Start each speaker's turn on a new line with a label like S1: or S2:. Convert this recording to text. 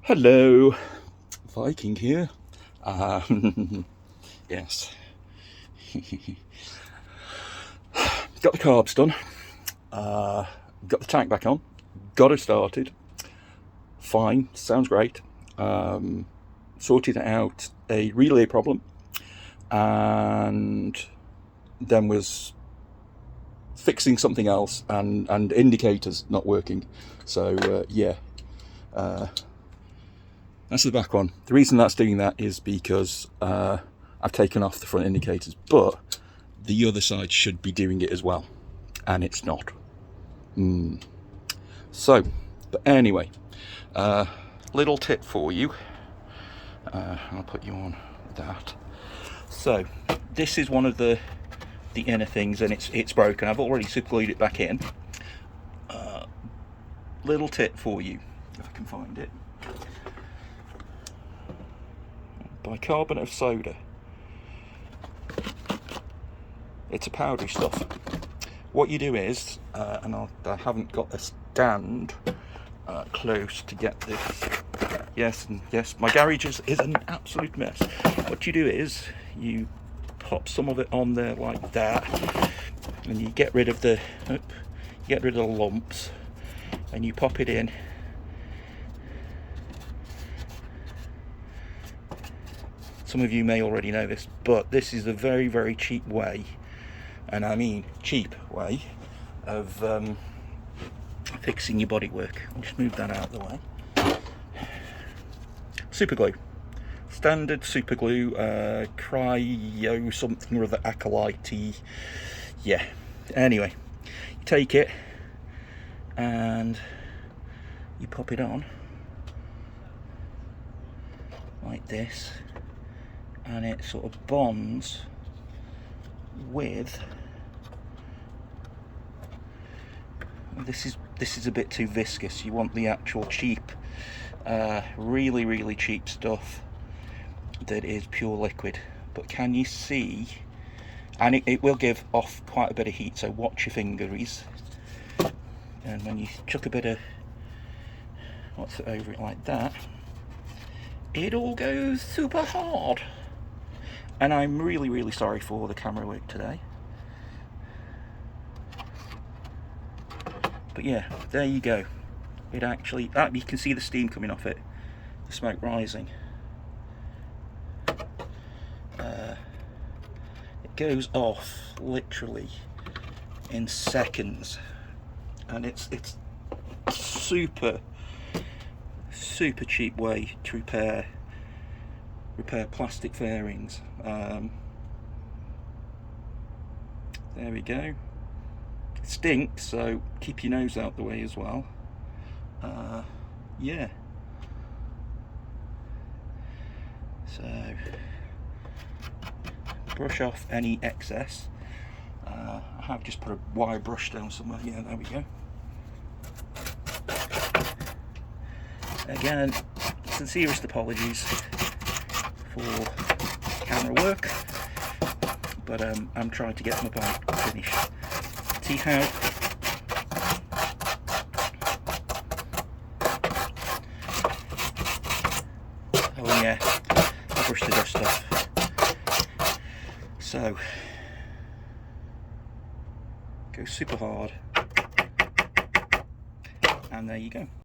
S1: Hello, Viking here. Yes. Got the carbs done. Got the tank back on. Got it started. Fine. Sounds great. Sorted out a relay problem, and then was fixing something else, and indicators not working. So yeah. That's the back one. The reason that's doing that is because I've taken off the front indicators, but the other side should be doing it as well, and it's not. So, but anyway, little tip for you. I'll put you on that. So, this is one of the inner things, and it's broken. I've already superglued it back in. Little tip for you, if I can find it. Bicarbonate of soda. It's a powdery stuff. What you do is, and I haven't got a stand close to get this. Yes, my garage is an absolute mess. What you do is, you pop some of it on there like that, and you get rid of the lumps, and you pop it in. Some of you may already know this, but this is a very, very cheap way, and I mean cheap way, of fixing your bodywork. I'll just move that out of the way. Superglue. Standard superglue, cryo something or other, acolyte-y. Yeah. Anyway, you take it and you pop it on like this, and it sort of bonds with this is a bit too viscous. You want the actual cheap, really cheap stuff that is pure liquid. But can you see? And it will give off quite a bit of heat, so watch your fingers. And when you chuck a bit of what's it over it like that, it all goes super hard. And I'm really sorry for the camera work today. But yeah, there you go. It actually, you can see the steam coming off it, the smoke rising. It goes off literally in seconds, and it's super cheap way to repair plastic fairings. There we go. It stinks, so keep your nose out the way as well. Yeah. So brush off any excess. I have just put a wire brush down somewhere. Yeah, there we go. Again, sincerest apologies for camera work, but I'm trying to get my bike finished. See how oh yeah, I brushed the dust off. So go super hard, and there you go.